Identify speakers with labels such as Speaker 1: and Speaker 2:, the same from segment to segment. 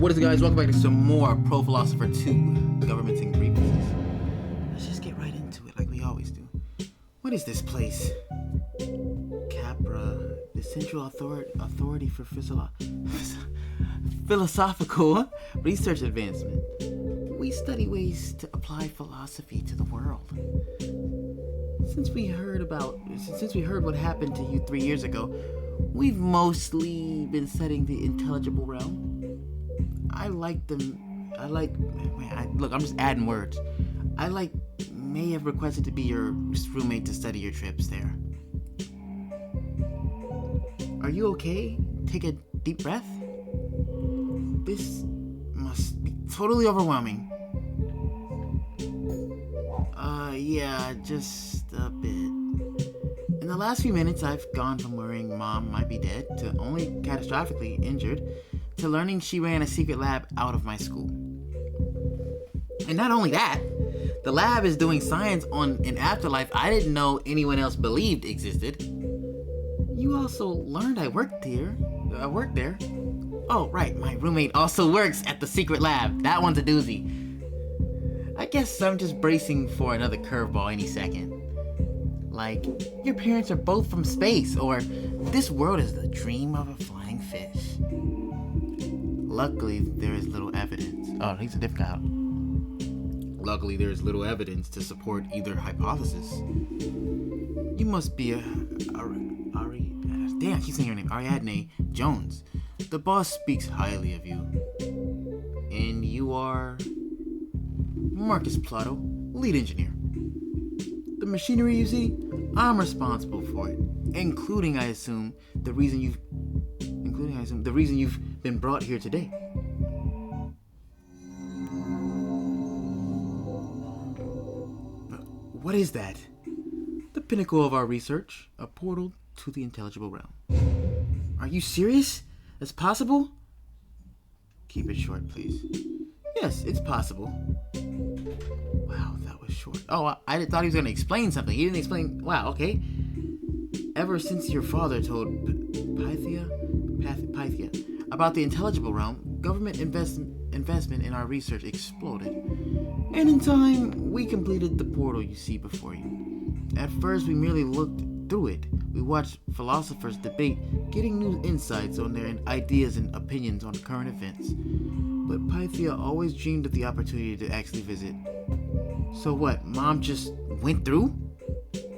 Speaker 1: What is it, guys? Welcome back to some more Pro Philosopher 2, Governments and Grievances. Let's just get right into it like we always do. What is this place? Capra, the Central Authority for Philosophical Research Advancement. We study ways to apply philosophy to the world. Since we heard what happened to you 3 years ago, we've mostly been studying the intelligible realm. Look, I'm just adding words. May have requested to be your roommate to study your trips there. Are you okay? Take a deep breath. This must be totally overwhelming. Yeah, just a bit. In the last few minutes, I've gone from worrying Mom might be dead to only catastrophically injured to learning she ran a secret lab out of my school. And not only that, the lab is doing science on an afterlife I didn't know anyone else believed existed. You also learned I worked there. Oh, right, my roommate also works at the secret lab. That one's a doozy. I guess I'm just bracing for another curveball any second. Like, your parents are both from space, or this world is the dream of a flying fish. Luckily, there is little evidence. Oh, he's a different guy. Luckily, there is little evidence to support either hypothesis. You must be I keep saying your name. Ariadne Jones. The boss speaks highly of you. And you are Marcus Plato, lead engineer. The machinery you see, I'm responsible for it, including I assume the reason you've been brought here today. What is that? The pinnacle of our research, a portal to the intelligible realm. Are you serious? That's possible? Keep it short, please. Yes, it's possible. Wow, that was short. Oh, I thought he was going to explain something. He didn't explain. Wow, okay. Ever since your father told Pythia about the intelligible realm, government investment in our research exploded. And in time, we completed the portal you see before you. At first, we merely looked through it. We watched philosophers debate, getting new insights on their ideas and opinions on current events. But Pythia always dreamed of the opportunity to actually visit. So what, Mom just went through?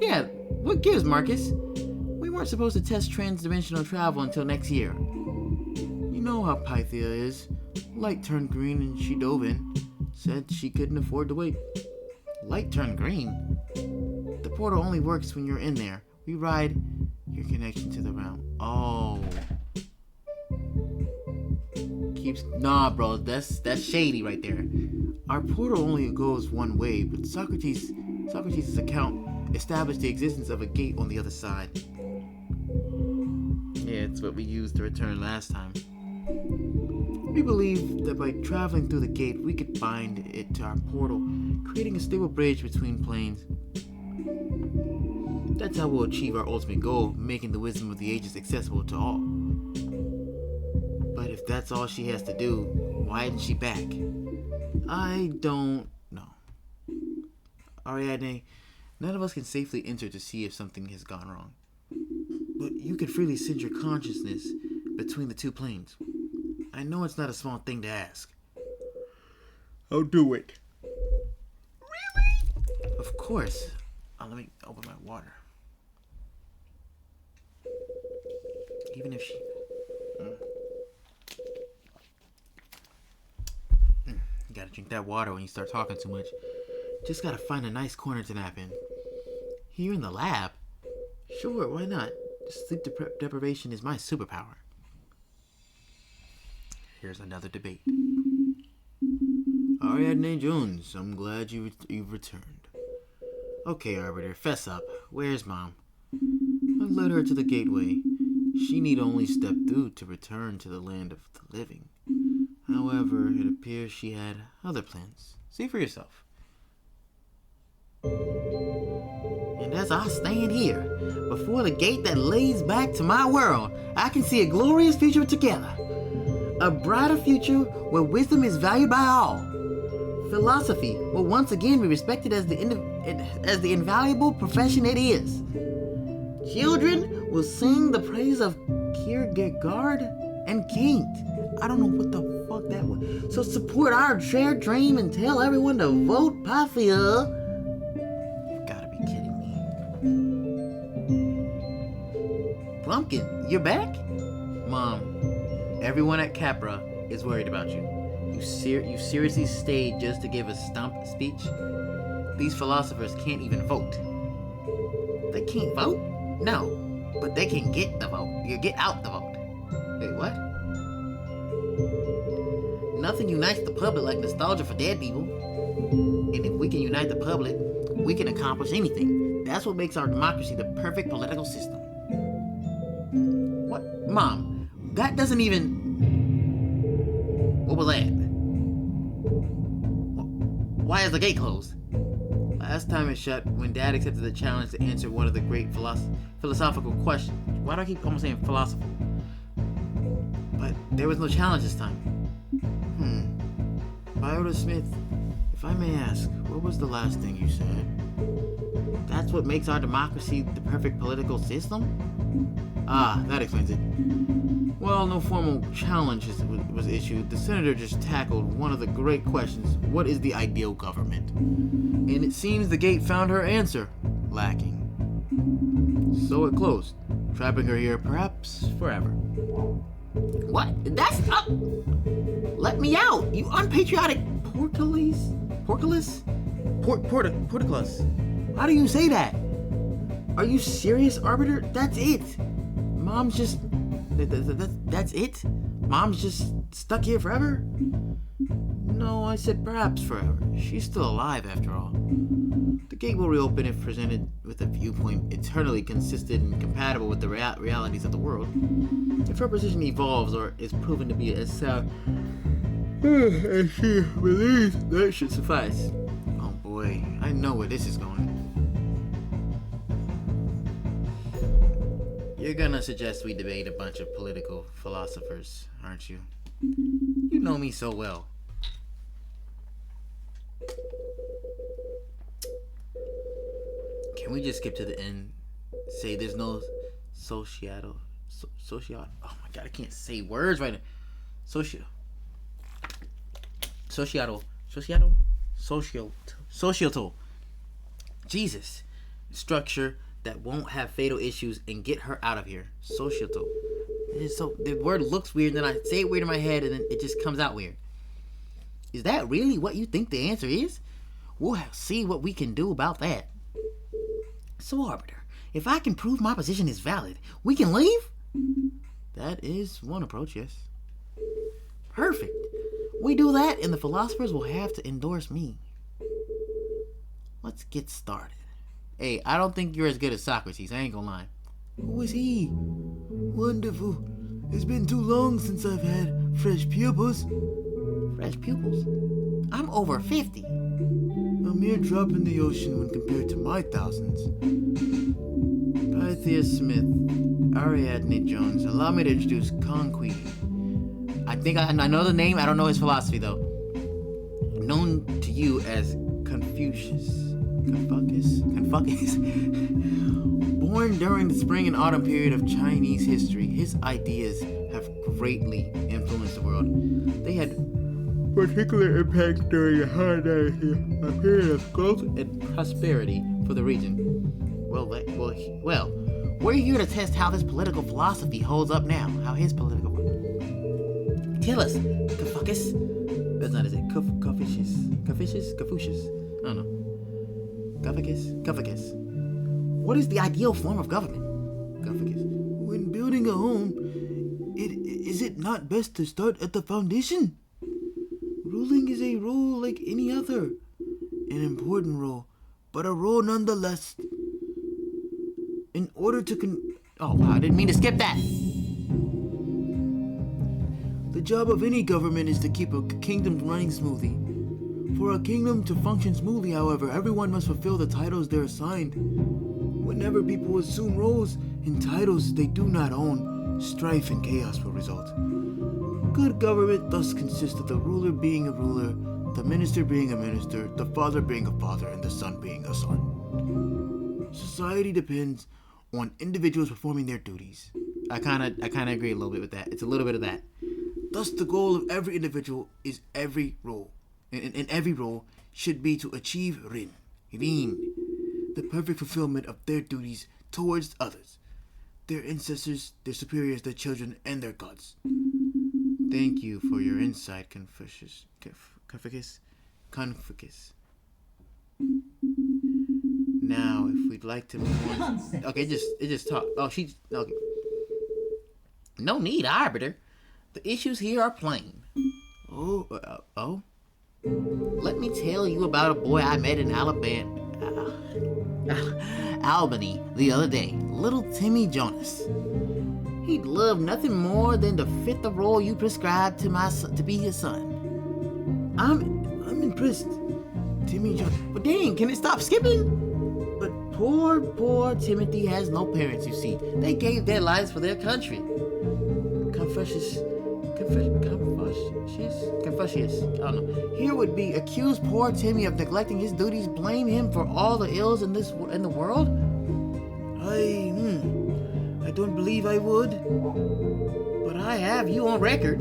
Speaker 1: Yeah, what gives, Marcus? We weren't supposed to test trans-dimensional travel until next year. You know how Pythia is. Light turned green and she dove in. Said she couldn't afford to wait. Light turned green? The portal only works when you're in there. We ride your connection to the realm. Oh. Nah, bro, that's shady right there. Our portal only goes one way, but Socrates' account established the existence of a gate on the other side. Yeah, it's what we used to return last time. We believe that by traveling through the gate, we could bind it to our portal, creating a stable bridge between planes. That's how we'll achieve our ultimate goal, making the wisdom of the ages accessible to all. But if that's all she has to do, why isn't she back? I don't know. Ariadne, none of us can safely enter to see if something has gone wrong. But you can freely send your consciousness between the two planes. I know it's not a small thing to ask. I'll do it. Really? Of course. Let me open my water. Even if she... You gotta drink that water when you start talking too much. Just gotta find a nice corner to nap in. Here in the lab? Sure, why not? Sleep deprivation is my superpower. Here's another debate. Ariadne Jones, I'm glad you've returned. Okay, Arbiter, fess up. Where's Mom? I led her to the gateway. She need only step through to return to the land of the living. However, it appears she had other plans. See for yourself. And as I stand here, before the gate that leads back to my world, I can see a glorious future together. A brighter future where wisdom is valued by all. Philosophy will once again be respected as the invaluable profession it is. Children will sing the praise of Kierkegaard and Kant. I don't know what the fuck that was. So support our shared dream and tell everyone to vote Pafia. You've got to be kidding me. Plumpkin, you're back? Mom, everyone at Capra is worried about you. You seriously stayed just to give a stump speech? These philosophers can't even vote. They can't vote? No, but they can get the vote. You get out the vote. Wait, what? Nothing unites the public like nostalgia for dead people. And if we can unite the public, we can accomplish anything. That's what makes our democracy the perfect political system. What? Mom, that doesn't even... What was that? Why is the gate closed? Last time it shut when Dad accepted the challenge to answer one of the great philosophical questions. Why do I keep almost saying philosopher? But there was no challenge this time. Viola Smith, if I may ask, what was the last thing you said? That's what makes our democracy the perfect political system? Ah, that explains it. Well, no formal challenge was issued. The senator just tackled one of the great questions. What is the ideal government? And it seems the gate found her answer lacking. So it closed, trapping her here perhaps forever. What? That's up! Let me out, you unpatriotic portcullis? Portcullis. How do you say that? Are you serious, Arbiter? That's it. Mom's just... That's it? Mom's just stuck here forever? No, I said perhaps forever. She's still alive after all. The gate will reopen if presented with a viewpoint eternally consistent and compatible with the realities of the world. If her position evolves or is proven to be as sound as she believes, that should suffice. Oh boy, I know where this is going. You're gonna suggest we debate a bunch of political philosophers, aren't you? You know me so well. Can we just skip to the end? Say there's no societal. Oh my god, I can't say words right now. Societal Jesus. Structure that won't have fatal issues and get her out of here. Societal. It is so, the word looks weird, and then I say it weird in my head, and then it just comes out weird. Is that really what you think the answer is? We'll see what we can do about that. So, Arbiter, if I can prove my position is valid, we can leave? That is one approach, yes. Perfect. We do that, and the philosophers will have to endorse me. Let's get started. Hey, I don't think you're as good as Socrates, I ain't gonna lie. Who is he? Wonderful. It's been too long since I've had fresh pupils. Fresh pupils? I'm over 50. A mere drop in the ocean when compared to my thousands. Pythias Smith, Ariadne Jones, allow me to introduce Conquidi. I think I know the name, I don't know his philosophy though. Known to you as Confucius. Confucius. Born during the spring and autumn period of Chinese history, his ideas have greatly influenced the world. They had particular impact during a period of growth and prosperity for the region. Well, we're here to test how this political philosophy holds up now. How his political... Tell us, Confucius. That's not it. Confucius? I don't know. Confucius. What is the ideal form of government? Confucius. When building a home, is it not best to start at the foundation? Ruling is a role like any other. An important role, but a role nonetheless. In order to oh wow, I didn't mean to skip that. The job of any government is to keep a kingdom running smoothly. For a kingdom to function smoothly, however, everyone must fulfill the titles they're assigned. Whenever people assume roles and titles they do not own, strife and chaos will result. Good government thus consists of the ruler being a ruler, the minister being a minister, the father being a father, and the son being a son. Society depends on individuals performing their duties. I kind of agree a little bit with that. It's a little bit of that. Thus, the goal of every individual is every role. And every role should be to achieve rin, the perfect fulfillment of their duties towards others, their ancestors, their superiors, their children, and their gods. Thank you for your insight, Confucius. Confucius. Now, if we'd like to move on. Okay, it just talk. Oh, she's okay. No need, arbiter. The issues here are plain. Oh. Let me tell you about a boy I met in Albany the other day. Little Timmy Jonas. He'd love nothing more than to fit the role you prescribed to my son, to be his son. I'm impressed. Timmy Jonas. But dang, can it stop skipping? But poor Timothy has no parents, you see. They gave their lives for their country. Confucius. I don't know. Here would be accuse poor Timmy of neglecting his duties, blame him for all the ills in the world? I don't believe I would. But I have you on record.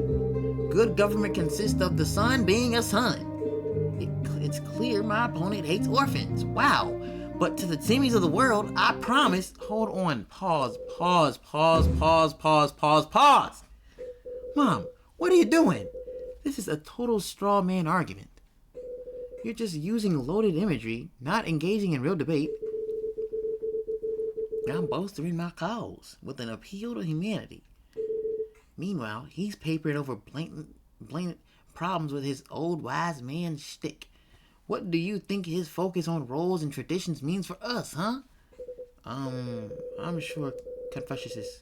Speaker 1: Good government consists of the son being a son. It's clear my opponent hates orphans. Wow. But to the Timmys of the world, I promise. Hold on. Pause. Mom, what are you doing? This is a total straw man argument. You're just using loaded imagery, not engaging in real debate. I'm bolstering my cause with an appeal to humanity. Meanwhile, he's papering over blatant problems with his old wise man shtick. What do you think his focus on roles and traditions means for us, huh? I'm sure Confucius.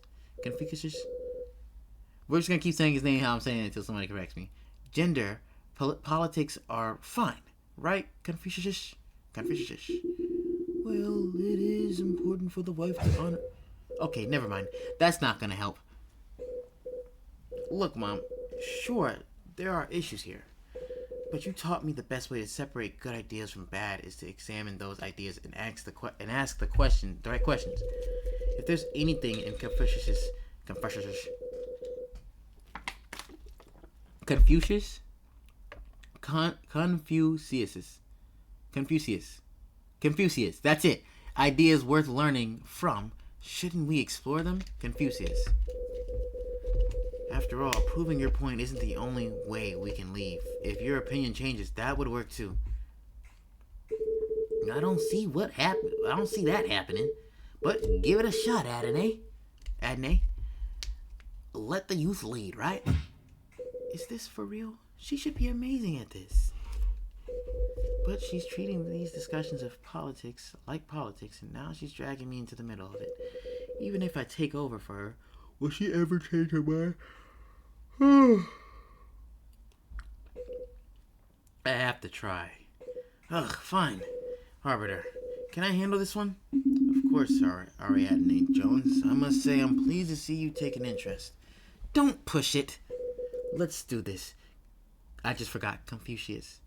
Speaker 1: We're just gonna keep saying his name how I'm saying it until somebody corrects me. Gender, politics are fine, right, Confucius? Well, it is important for the wife to honor. Okay, never mind. That's not gonna help. Look, Mom. Sure, there are issues here, but you taught me the best way to separate good ideas from bad is to examine those ideas and ask the right questions. If there's anything in Confucius. That's it. Ideas worth learning from. Shouldn't we explore them? Confucius. After all, proving your point isn't the only way we can leave. If your opinion changes, that would work too. I don't see that happening. But give it a shot, Adney. Let the youth lead, right? Is this for real? She should be amazing at this. But she's treating these discussions of politics like politics, and now she's dragging me into the middle of it. Even if I take over for her, will she ever change her mind? I have to try. Fine. Arbiter, can I handle this one? Of course, Ariadne Jones. I must say I'm pleased to see you take an interest. Don't push it. Let's do this. I just forgot. Confucius.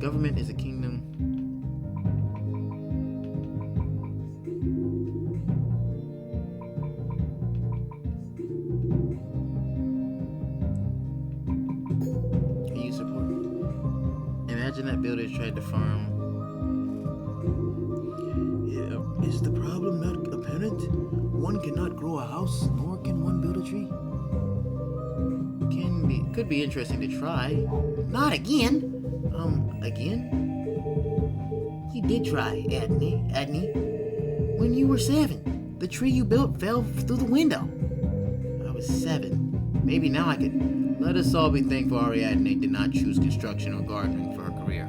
Speaker 1: Government is a kingdom. Can you support me? Imagine that builder tried to farm. Is the problem not apparent? One cannot grow a house, nor can one build a tree. Could be interesting to try. Not again. Again? He did try, Adney. When you were 7, the tree you built fell through the window. I was 7. Maybe now I could. Let us all be thankful Ariadne did not choose construction or gardening for her career.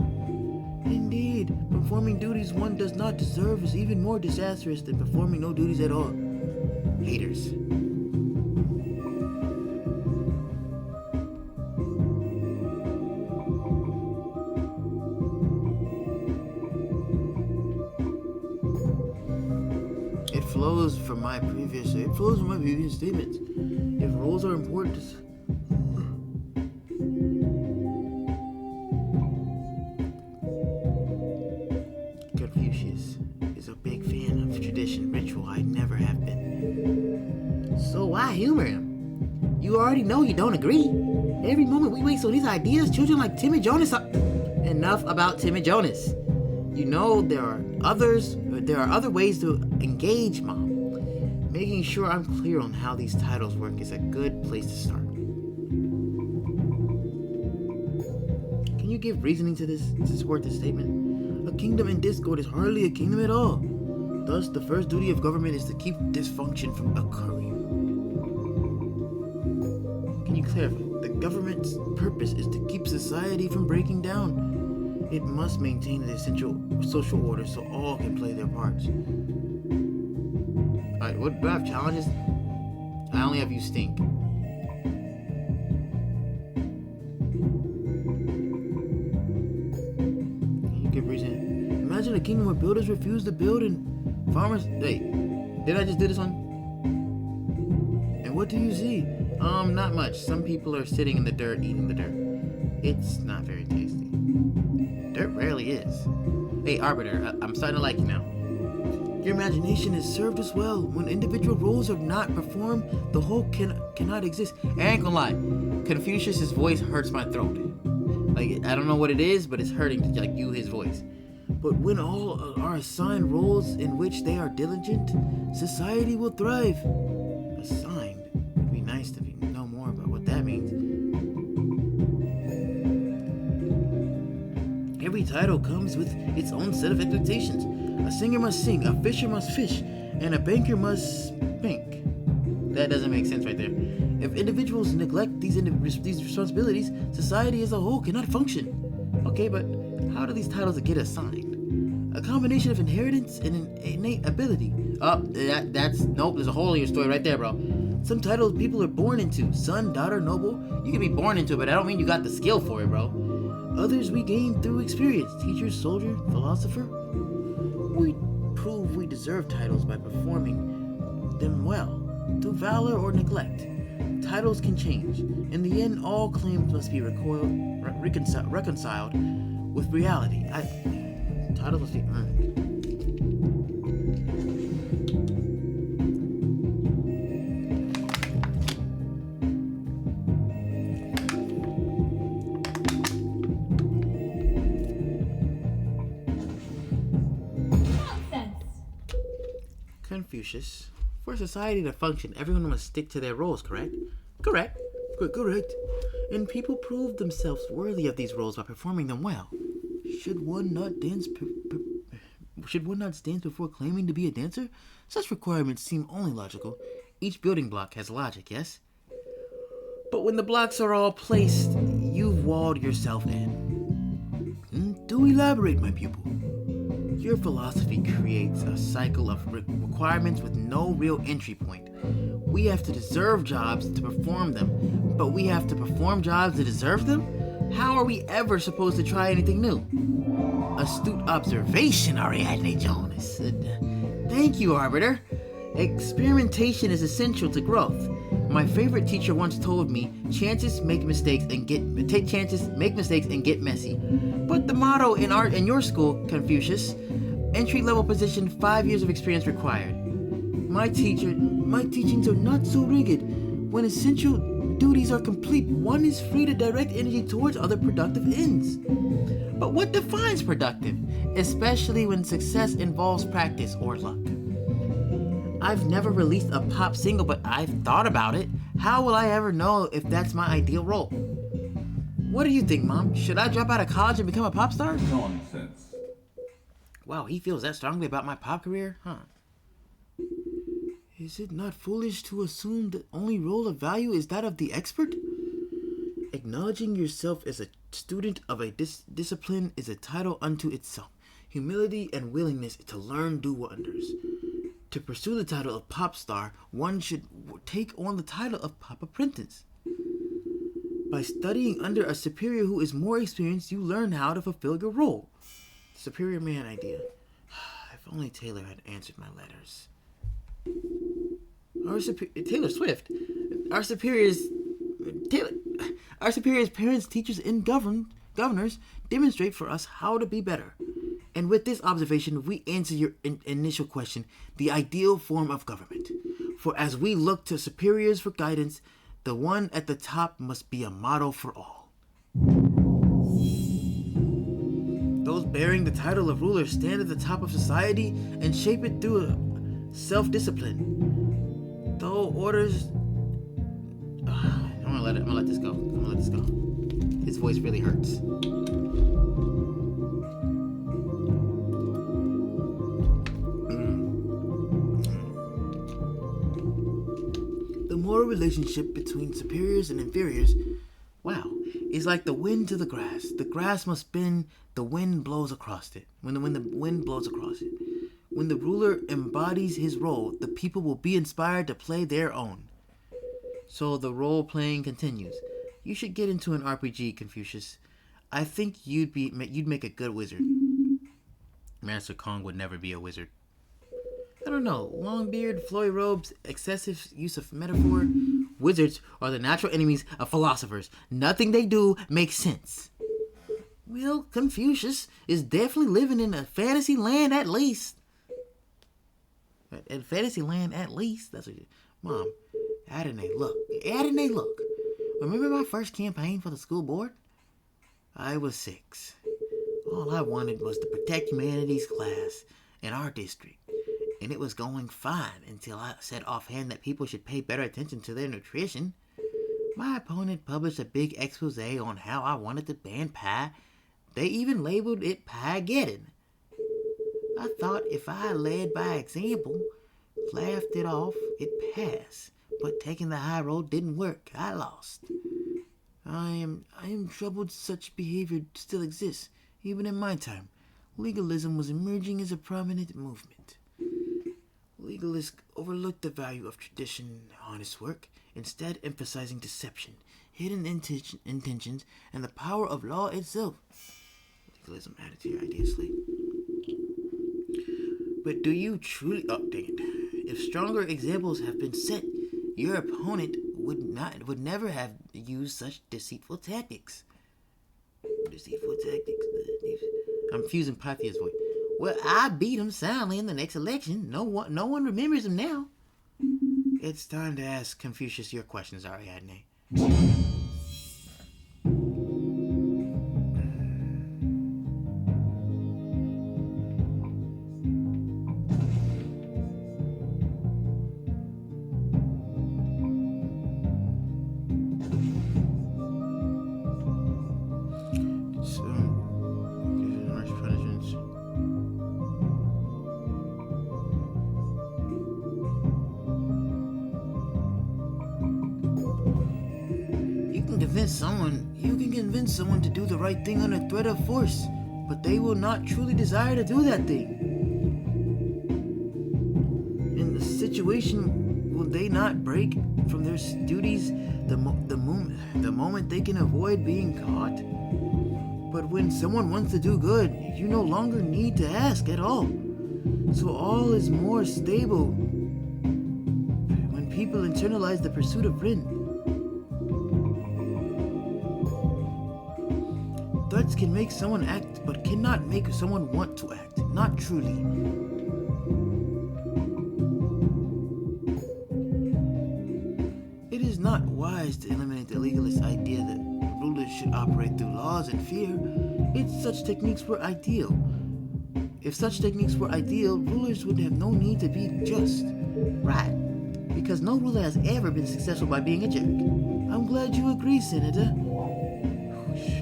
Speaker 1: Indeed, performing duties one does not deserve is even more disastrous than performing no duties at all. Haters. from my previous statements. If roles are important, Confucius is a big fan of tradition, ritual. I never have been. So why humor him? You already know you don't agree. Every moment we waste on these ideas, children like Tim and Jonas are... Enough about Tim and Jonas. You know there are other ways to engage, Mom. Making sure I'm clear on how these titles work is a good place to start. Can you give reasoning to this to support this statement? A kingdom in discord is hardly a kingdom at all. Thus, the first duty of government is to keep dysfunction from occurring. Can you clarify? The government's purpose is to keep society from breaking down. It must maintain the essential social order so all can play their parts. Alright, what do I have challenges? I only have you stink. Can you give reason? Imagine a kingdom where builders refuse to build and farmers... Wait, did I just do this one? And what do you see? Not much. Some people are sitting in the dirt eating the dirt. It's not very tasty. Dirt rarely is. Hey, Arbiter, I'm starting to like you now. Your imagination has served us well. When individual roles are not performed, the whole cannot exist. I ain't gonna lie. Confucius's voice hurts my throat. Like, I don't know what it is, but it's hurting to like you his voice. But when all are assigned roles in which they are diligent, society will thrive. Assigned? It'd be nice to know more about what that means. Every title comes with its own set of expectations. A singer must sing, a fisher must fish, and a banker must bank. That doesn't make sense right there. If individuals neglect these responsibilities, society as a whole cannot function. Okay, but how do these titles get assigned? A combination of inheritance and an innate ability. Nope, there's a hole in your story right there, bro. Some titles people are born into. Son, daughter, noble. You can be born into it, but I don't mean you got the skill for it, bro. Others we gain through experience. Teacher, soldier, philosopher. We prove we deserve titles by performing them well, through valor or neglect. Titles can change. In the end, all claims must be reconciled with reality. Titles must be earned. Confucius. For society to function, everyone must stick to their roles, correct? Correct. And people prove themselves worthy of these roles by performing them well. Should one not dance before claiming to be a dancer? Such requirements seem only logical. Each building block has logic, yes? But when the blocks are all placed, you've walled yourself in. Do elaborate, my pupil. Your philosophy creates a cycle of requirements with no real entry point. We have to deserve jobs to perform them, but we have to perform jobs to deserve them? How are we ever supposed to try anything new? Astute observation, Ariadne Jonas. Thank you, Arbiter. Experimentation is essential to growth. My favorite teacher once told me, take chances, make mistakes, and get messy. But the motto in your school, Confucius, entry-level position, 5 years of experience required. My teachings are not so rigid. When essential duties are complete, one is free to direct energy towards other productive ends. But what defines productive? Especially when success involves practice or luck. I've never released a pop single, but I've thought about it. How will I ever know if that's my ideal role? What do you think, Mom? Should I drop out of college and become a pop star?
Speaker 2: Nonsense.
Speaker 1: Wow, he feels that strongly about my pop career? Huh. Is it not foolish to assume the only role of value is that of the expert? Acknowledging yourself as a student of a discipline is a title unto itself. Humility and willingness to learn do wonders. To pursue the title of pop star, one should take on the title of pop apprentice. By studying under a superior who is more experienced, you learn how to fulfill your role. Superior man idea. If only Taylor had answered my letters. Taylor Swift. Our superiors, Taylor, our superiors, parents, teachers, and governors demonstrate for us how to be better. And with this observation, we answer your initial question: the ideal form of government. For as we look to superiors for guidance, the one at the top must be a model for all. Those bearing the title of ruler stand at the top of society and shape it through self-discipline. Though orders... I'm gonna let this go. His voice really hurts. The moral relationship between superiors and inferiors, wow, is like the wind to the grass. The grass must bend, the wind blows across it. When the wind blows across it. When the ruler embodies his role, the people will be inspired to play their own. So the role playing continues. You should get into an RPG, Confucius. I think you'd make a good wizard. Master Kong would never be a wizard. I don't know. Long beard, flowy robes, excessive use of metaphor. Wizards are the natural enemies of philosophers. Nothing they do makes sense. Well, Confucius is definitely living in a fantasy land at least. In fantasy land at least. That's what Mom, add in a look. Remember my first campaign for the school board? I was 6. All I wanted was to protect humanities class in our district. And it was going fine until I said offhand that people should pay better attention to their nutrition. My opponent published a big expose on how I wanted to ban pie. They even labeled it Pie-geddon. I thought if I led by example, laughed it off, it passed. But taking the high road didn't work. I lost. I am troubled such behavior still exists, even in my time. Legalism was emerging as a prominent movement. Legalists overlooked the value of tradition and honest work, instead emphasizing deception, hidden intentions, and the power of law itself. Legalism added to your idea slate. But do you truly... Oh, dang it. If stronger examples have been set, your opponent would never have used such deceitful tactics. I'm fusing Pythia's voice. Well, I beat him soundly in the next election. No one remembers him now. It's time to ask Confucius your questions, Ariadne. You can convince someone to do the right thing under threat of force, but they will not truly desire to do that thing. In the situation, will they not break from their duties the moment they can avoid being caught? But when someone wants to do good, you no longer need to ask at all. So all is more stable when people internalize the pursuit of Rin. Threats can make someone act, but cannot make someone want to act. Not truly. It is not wise to eliminate the legalist idea that rulers should operate through laws and fear. If such techniques were ideal, rulers would have no need to be just. Right. Because no ruler has ever been successful by being a jerk. I'm glad you agree, Senator.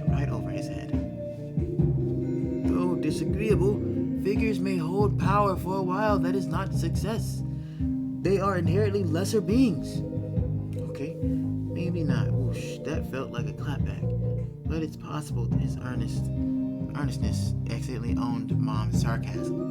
Speaker 1: Right over his head. Though disagreeable, figures may hold power for a while. That is not success. They are inherently lesser beings. Okay, maybe not. Whoosh, that felt like a clapback. But it's possible that his earnestness accidentally owned Mom's sarcasm.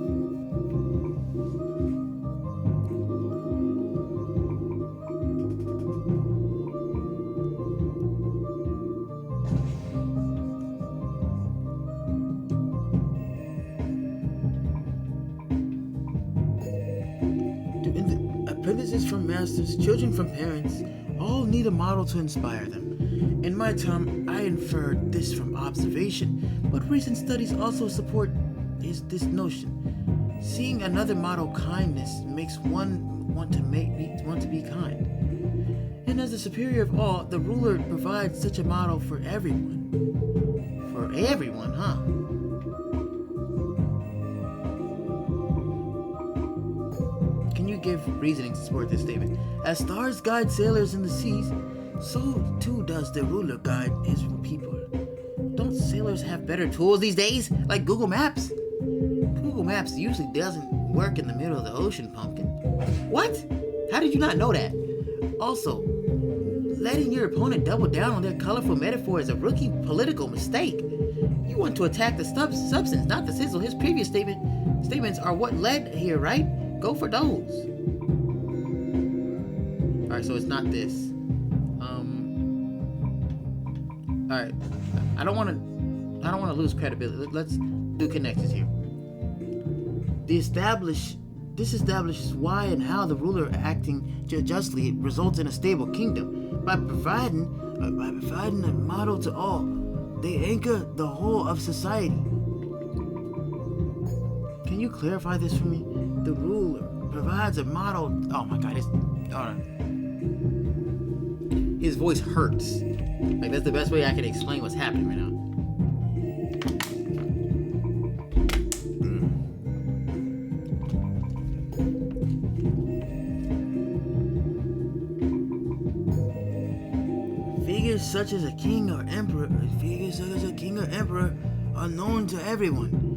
Speaker 1: Students from masters, children from parents, all need a model to inspire them. In my time, I inferred this from observation, but recent studies also support this notion. Seeing another model kindness makes one want to be kind. And as the superior of all, the ruler provides such a model for everyone. For everyone, huh? Can you give reasoning to support this statement? As stars guide sailors in the seas, so too does the ruler guide his people. Don't sailors have better tools these days, like Google Maps? Google Maps usually doesn't work in the middle of the ocean, Pumpkin. What? How did you not know that? Also, letting your opponent double down on their colorful metaphor is a rookie political mistake. You want to attack the substance, not the sizzle. His previous statements are what led here, right? Go for those. Alright, so it's not this. Alright. I don't wanna lose credibility. Let's do connections here. This establishes why and how the ruler acting justly results in a stable kingdom. By providing a model to all, they anchor the whole of society. Can you clarify this for me? The ruler provides a model. Oh my God! His voice hurts. Like, that's the best way I can explain what's happening right now. Figures such as a king or emperor are known to everyone.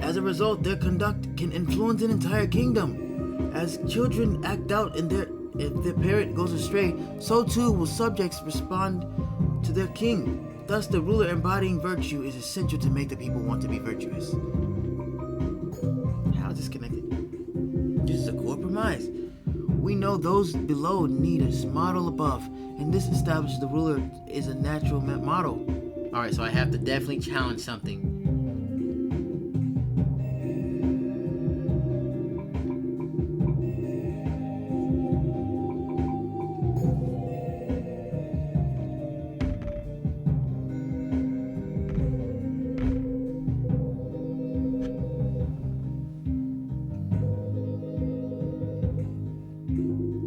Speaker 1: As a result, their conduct can influence an entire kingdom. As children act out if their parent goes astray, so too will subjects respond to their king. Thus, the ruler embodying virtue is essential to make the people want to be virtuous. How is this connected? This is a core premise. We know those below need a model above, and this establishes the ruler is a natural model. Alright, so I have to definitely challenge something.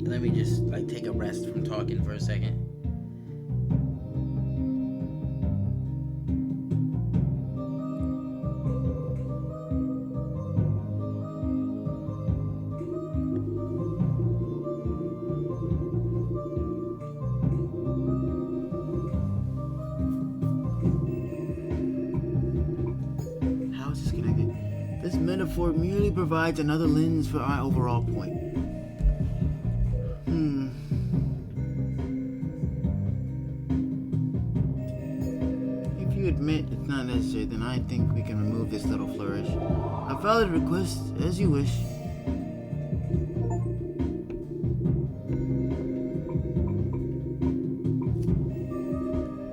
Speaker 1: Let me just take a rest from talking for a second. How is this connected? This metaphor merely provides another lens for our overall point. If you admit it's not necessary, then I think we can remove this little flourish. A valid request, as you wish.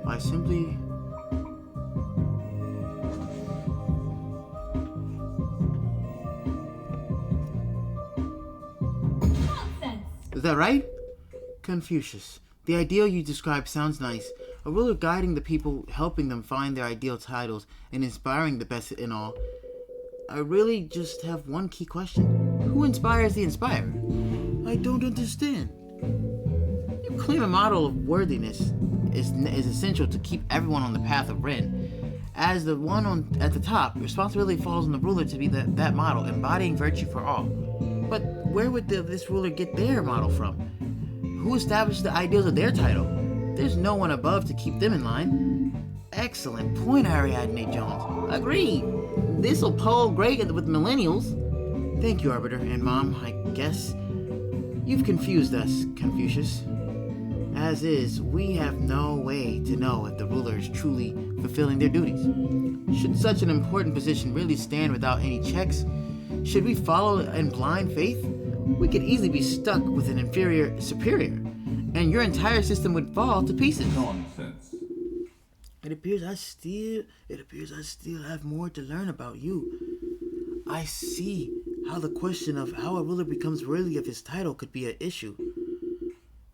Speaker 1: By simply... Is that right? Confucius. The ideal you describe sounds nice. A ruler guiding the people, helping them find their ideal titles, and inspiring the best in all. I really just have one key question. Who inspires the inspired? I don't understand. You claim a model of worthiness is essential to keep everyone on the path of Ren. As the one at the top, responsibility falls on the ruler to be that model, embodying virtue for all. But where would this ruler get their model from? Who established the ideals of their title? There's no one above to keep them in line. Excellent point, Ariadne Jones. Agreed. This'll poll great with millennials. Thank you, Arbiter and Mom, I guess. You've confused us, Confucius. As is, we have no way to know if the ruler is truly fulfilling their duties. Should such an important position really stand without any checks? Should we follow in blind faith? We could easily be stuck with an inferior superior, and your entire system would fall to pieces.
Speaker 2: Nonsense.
Speaker 1: It appears I still have more to learn about you. I see how the question of how a ruler becomes worthy of his title could be an issue.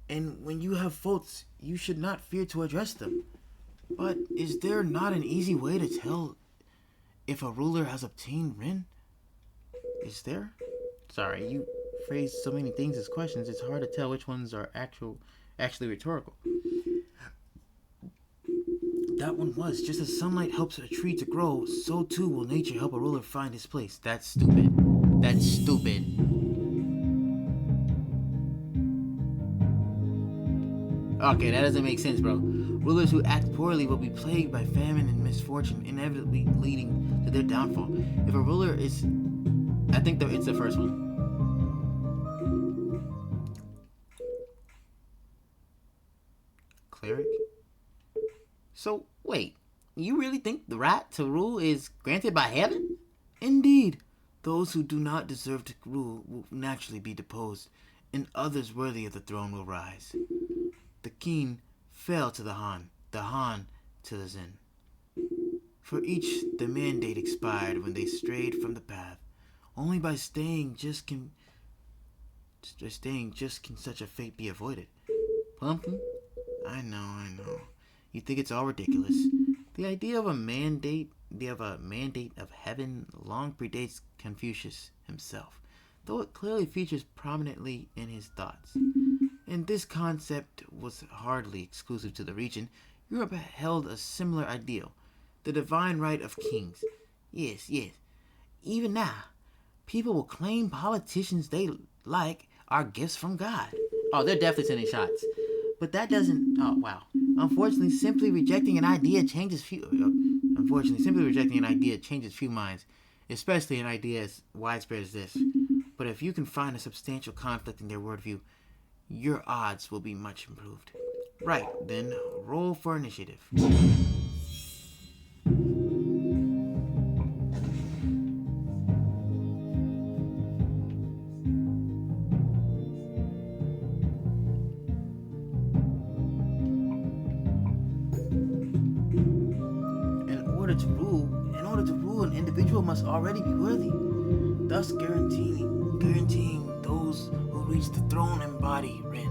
Speaker 1: And when you have faults, you should not fear to address them. But is there not an easy way to tell if a ruler has obtained Ren? Is there? Sorry, you phrased so many things as questions, it's hard to tell which ones are actually rhetorical. That one was. Just as sunlight helps a tree to grow, so too will nature help a ruler find his place. That's stupid. That's stupid. Okay, that doesn't make sense, bro. Rulers who act poorly will be plagued by famine and misfortune, inevitably leading to their downfall. If a ruler is... I think it's the first one. Cleric? So, wait. You really think the right to rule is granted by heaven? Indeed. Those who do not deserve to rule will naturally be deposed, and others worthy of the throne will rise. The king fell to the Han to the Zen. For each, the mandate expired when they strayed from the path. Only by staying just can such a fate be avoided. Pumpkin? I know. You think it's all ridiculous. The idea of a mandate of heaven long predates Confucius himself, though it clearly features prominently in his thoughts. And this concept was hardly exclusive to the region. Europe held a similar ideal, the divine right of kings. Yes. Even now, people will claim politicians they like are gifts from God. Oh, they're definitely sending shots. But that doesn't... Oh, wow. Unfortunately, simply rejecting an idea changes few minds, especially an idea as widespread as this. But if you can find a substantial conflict in their worldview, your odds will be much improved. Right, then, roll for initiative. In order to rule, an individual must already be worthy, thus guaranteeing those who reach the throne embody Ren.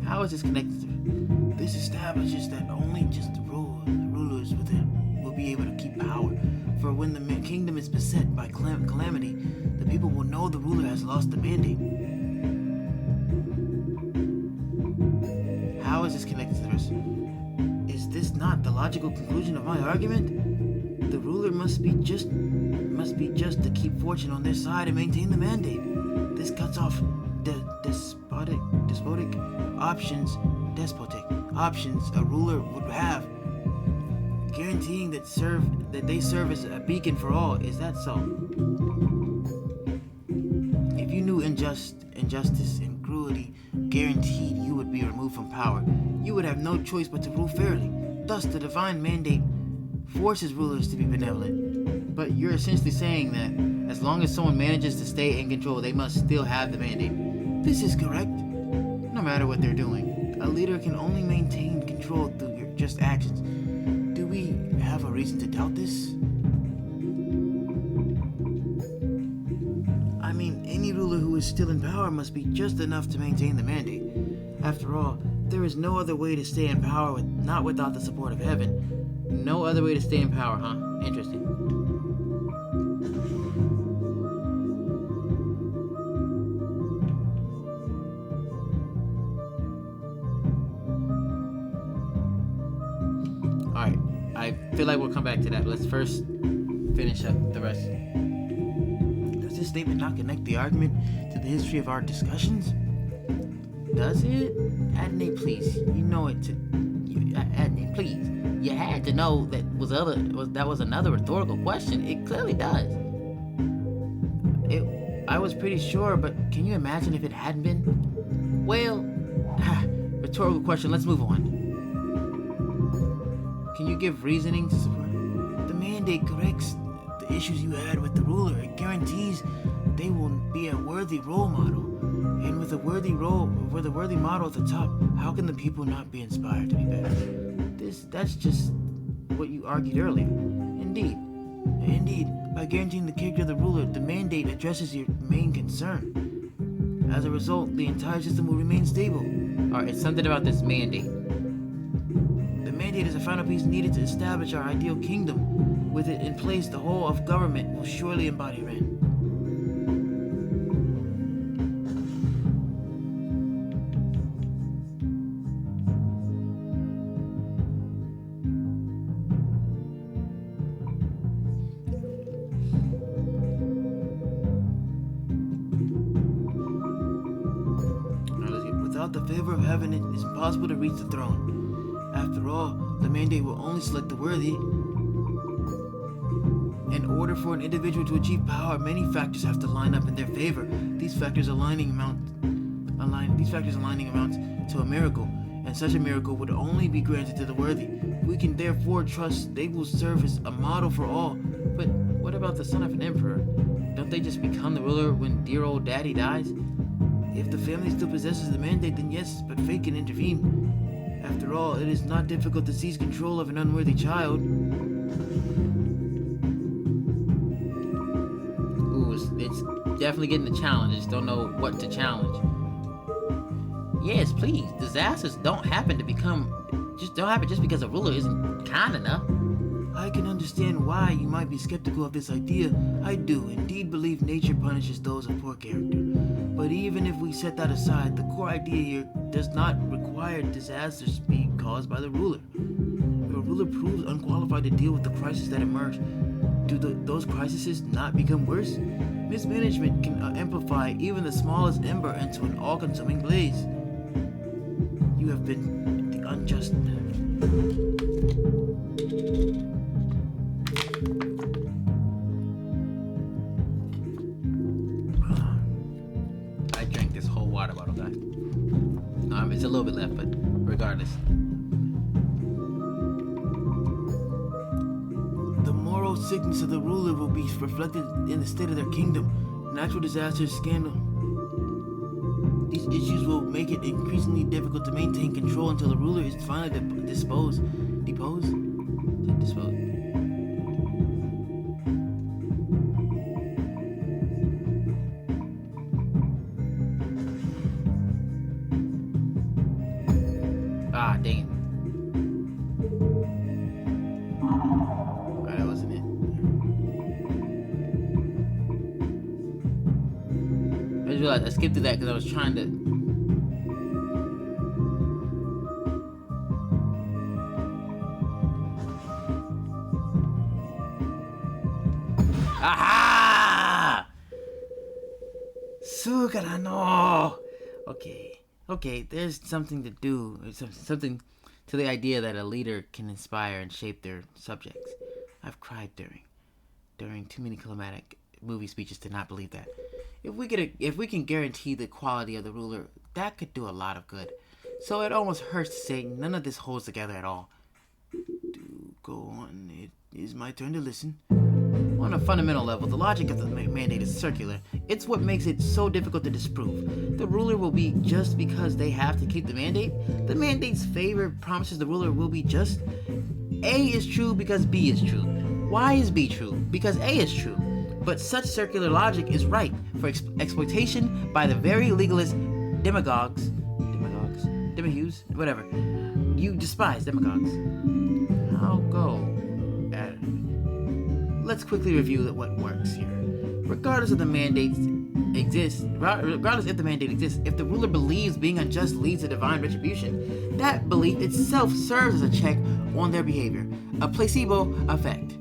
Speaker 1: How is this connected to it? This establishes that only just the rulers with it will be able to keep power. For when the kingdom is beset by calamity, the people will know the ruler has lost the mandate. How is this connected to the rest? Is this not the logical conclusion of my argument? The ruler must be just to keep fortune on their side and maintain the mandate. This cuts off the despotic options a ruler would have, guaranteeing that they serve as a beacon for all. Is that so? If you knew injustice and cruelty guaranteed you would be removed from power, you would have no choice but to rule fairly. Thus, the divine mandate forces rulers to be benevolent. But you're essentially saying that as long as someone manages to stay in control, they must still have the mandate. This is correct. No matter what they're doing, a leader can only maintain control through your just actions. Do we have a reason to doubt this? I mean, any ruler who is still in power must be just enough to maintain the mandate. After all, there is no other way to stay in power not without the support of heaven. No other way to stay in power, huh? Interesting. Alright, I feel like we'll come back to that. Let's first finish up the rest. Does this statement not connect the argument to the history of our discussions? Does it? Adney, please. You know it. Adney, please. You had to know that was another rhetorical question. It clearly does. I was pretty sure, but can you imagine if it hadn't been? Well, rhetorical question. Let's move on. Can you give reasoning to support? The mandate corrects the issues you had with the ruler. It guarantees they will be a worthy role model. And with a worthy model at the top, how can the people not be inspired to be better? That's just what you argued earlier. Indeed. Indeed, by guaranteeing the character of the ruler, the mandate addresses your main concern. As a result, the entire system will remain stable.
Speaker 2: Alright, it's something about this mandate.
Speaker 1: The mandate is a final piece needed to establish our ideal kingdom. With it in place, the whole of government will surely embody Ren. Without the favor of heaven, it is impossible to reach the throne. After all, the mandate will only select the worthy. In order for an individual to achieve power, many factors have to line up in their favor. These factors aligning amounts to a miracle, and such a miracle would only be granted to the worthy. We can therefore trust they will serve as a model for all.
Speaker 2: But what about the son of an emperor? Don't they just become the ruler when dear old daddy dies?
Speaker 1: If the family still possesses the mandate, then yes, but fate can intervene. After all, it is not difficult to seize control of an unworthy child.
Speaker 2: Ooh, it's definitely getting the challenge. I just don't know what to challenge. Yes, please. Disasters don't happen just because a ruler isn't kind enough.
Speaker 1: I can understand why you might be skeptical of this idea. I do indeed believe nature punishes those of poor character. But even if we set that aside, the core idea here does not require disasters be caused by the ruler. If a ruler proves unqualified to deal with the crises that emerge, do those crises not become worse? Mismanagement can amplify even the smallest ember into an all-consuming blaze. You have been the unjust.
Speaker 2: I drank this whole water bottle, guys. It's a little bit left, but regardless.
Speaker 1: The moral sickness of the ruler will be reflected in the state of their kingdom. Natural disasters, scandal. These issues will make it increasingly difficult to maintain control until the ruler is finally deposed.
Speaker 2: Ah, dang it.
Speaker 1: That wasn't it.
Speaker 2: I just realized I skipped through that because I was trying to. Aha!
Speaker 1: Sugarano! Okay, there's something to do. Something to the idea that a leader can inspire and shape their subjects. I've cried during too many climatic movie speeches to not believe that. If we can guarantee the quality of the ruler, that could do a lot of good. So it almost hurts to say none of this holds together at all. Do go on. It is my turn to listen. On a fundamental level, the logic of the mandate is circular. It's what makes it so difficult to disprove. The ruler will be just because they have to keep the mandate. The mandate's favor promises the ruler will be just. A is true because B is true. Why is B true? Because A is true. But such circular logic is ripe for exploitation by the very legalist demagogues, whatever. You despise demagogues. I'll go. Let's quickly review what works here. Regardless if the mandate exists, if the ruler believes being unjust leads to divine retribution, that belief itself serves as a check on their behavior. A placebo effect.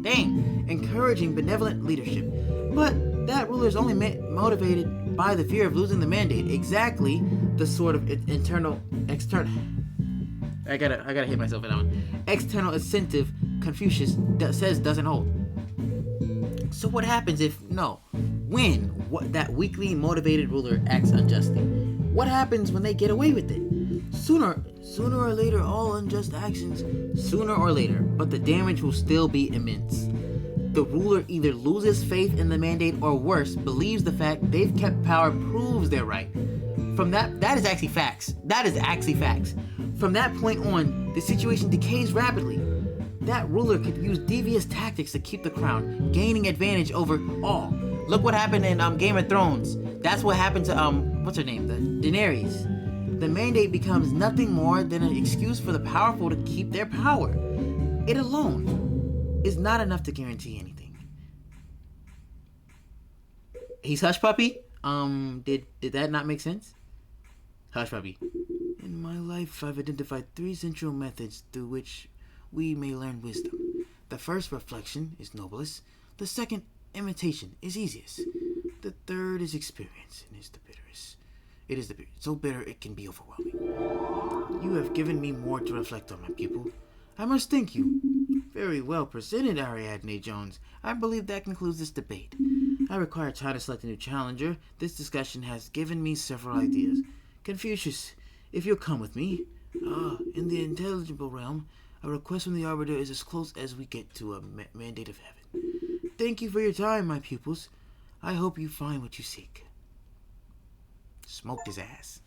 Speaker 1: Dang! Encouraging benevolent leadership. But that ruler is only motivated by the fear of losing the mandate. Exactly the sort of external. I gotta hit myself in that one. External incentive Confucius says doesn't hold. So what happens when that weakly motivated ruler acts unjustly? What happens when they get away with it? Sooner or later, all unjust actions, but the damage will still be immense. The ruler either loses faith in the mandate or worse, believes the fact they've kept power proves they're right. From that is actually facts.
Speaker 2: From that point on, the situation decays rapidly. That ruler could use devious tactics to keep the crown, gaining advantage over all. Look what happened in Game of Thrones. That's what happened to what's her name? The Daenerys. The mandate becomes nothing more than an excuse for the powerful to keep their power. It alone is not enough to guarantee anything. He's Hush Puppy? Did that not make sense? Hush Puppy.
Speaker 1: In my life, I've identified 3 central methods through which we may learn wisdom. The first, reflection, is noblest. The second, imitation, is easiest. The third is experience, and is the bitterest. It is so bitter it can be overwhelming. You have given me more to reflect on, my pupil. I must thank you. Very well presented, Ariadne Jones. I believe that concludes this debate. I require time to select a new challenger. This discussion has given me several ideas. Confucius, if you'll come with me. In the intelligible realm, a request from the Arbiter is as close as we get to a mandate of heaven. Thank you for your time, my pupils. I hope you find what you seek.
Speaker 2: Smoked his ass.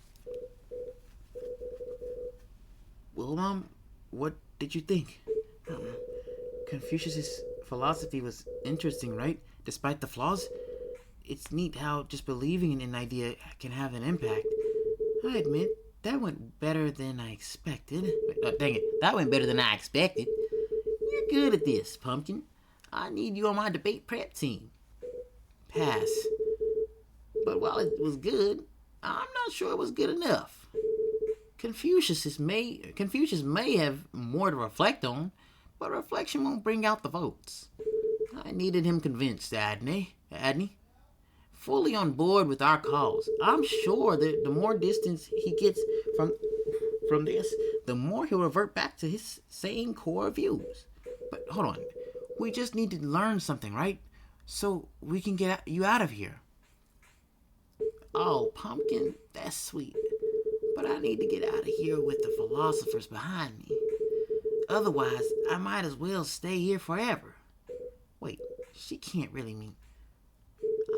Speaker 2: Well, Mom, what did you think?
Speaker 1: Confucius's philosophy was interesting, right? Despite the flaws. It's neat how just believing in an idea can have an impact. I admit, that went better than I expected.
Speaker 2: Dang it, that went better than I expected. You're good at this, Pumpkin. I need you on my debate prep team.
Speaker 1: Pass.
Speaker 2: But while it was good, I'm not sure it was good enough. Confucius may have more to reflect on, but reflection won't bring out the votes. I needed him convinced, Adney. Fully on board with our cause. I'm sure that the more distance he gets from this, the more he'll revert back to his same core views.
Speaker 1: But hold on. We just need to learn something, right? So we can get you out of here.
Speaker 2: Oh, Pumpkin, that's sweet. But I need to get out of here with the philosophers behind me. Otherwise, I might as well stay here forever. Wait, she can't really mean...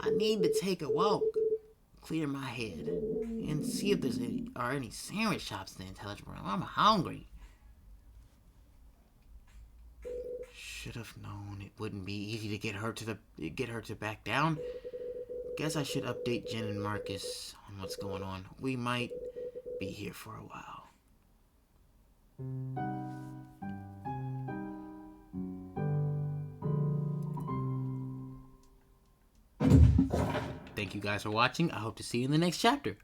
Speaker 2: I need to take a walk, clear my head, and see if there's any sandwich shops in the intelligible realm. I'm hungry.
Speaker 1: Should have known it wouldn't be easy to get her to back down. Guess I should update Jen and Marcus on what's going on. We might be here for a while.
Speaker 2: Thank you guys for watching. I hope to see you in the next chapter.